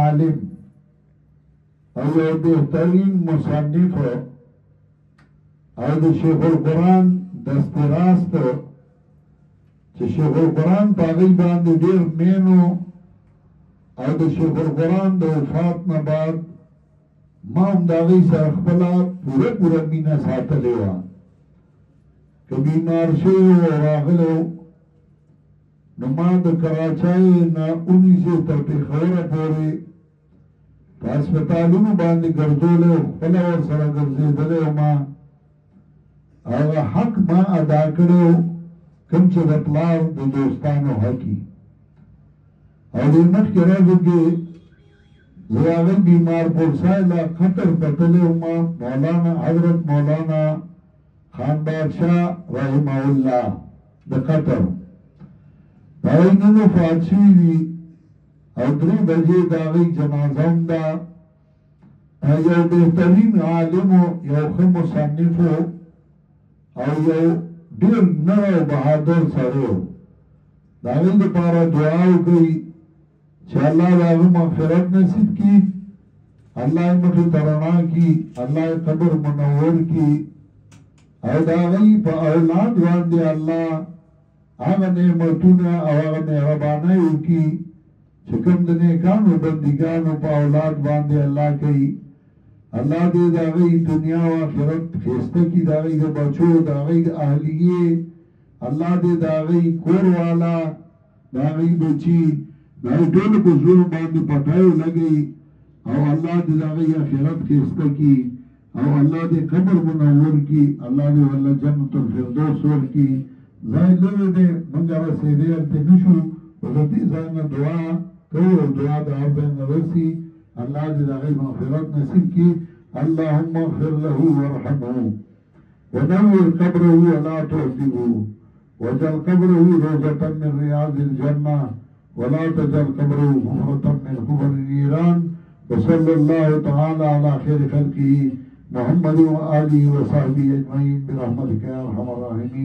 عالم او یو بهترین مصنف او د شیخ القرآن دستراست چې شیخ القرآن په هغې باندې ډېر مینو او د شیخ القرآن د وفات نه بعد ما هم د هغې سره خپله پوره مینه ساتلې وه که بیمار شوی و راغلی و نو ما د کراچۍ نه ونیسې تر پېښوره پورې په هسپتالونو باندې ګرځولی و خپله ورسره ګرځېدلی وما هغه حق ما ادا کړی و کوم چې د پلار د دوستانو حقي او دې مخکې ورځو کې زه هغه بیمار پورسای له قطر کتلی وما مولانا حضرت مولانا خان بادشاه رحمه الله د قطر هغوی نن وفات شوي دي او 3 بجې د هغوی جنازه هم ده یو بهترین عالم یو ښه مصنف او یو ډېر نر او بهادر سړی و د هغوی دپاره دعا وکړئ چې الله د هغه مغفرت نصیب کړي الله یې مخې ته رڼا کړي الله یې قبر منور کړي او د هغوی په اولاد باندې الله هغه نعمتونه او هغه مهربانۍ وکړي چې کوم د نیکانو بندګانو په اولاد باندې الله کوي الله دې د هغوی دنیا او آخرت ښایسته کړي د هغوی د بچو د هغوی د اهلیې الله دې د هغوی کور والا د هغوی بچي د هغوی ټولو په زړونو باندې پټۍ ولګوي او الله دې د هغوی آخرت ښایسته کړي او الله دې قبر منور کړي الله دې ورله جنت الفردوس ورکړي ځای لرې دی موږ رسېدی هلته نه شو خو د دې ځای نه دعا کوو او دعا د هر ځای نه رسي الله دې د هغوی مغفرت نصیب کړي اللهم اغفر له وارحمه ونور قبره ولا تعذبه واجعل قبره روضة من رياض الجنة ولا تجعل قبره حفرة من حفر النيران وصلى الله تعالى على خير خلقه محمد وآله وصحبه أجمعين برحمتك يا أرحم الراحمين.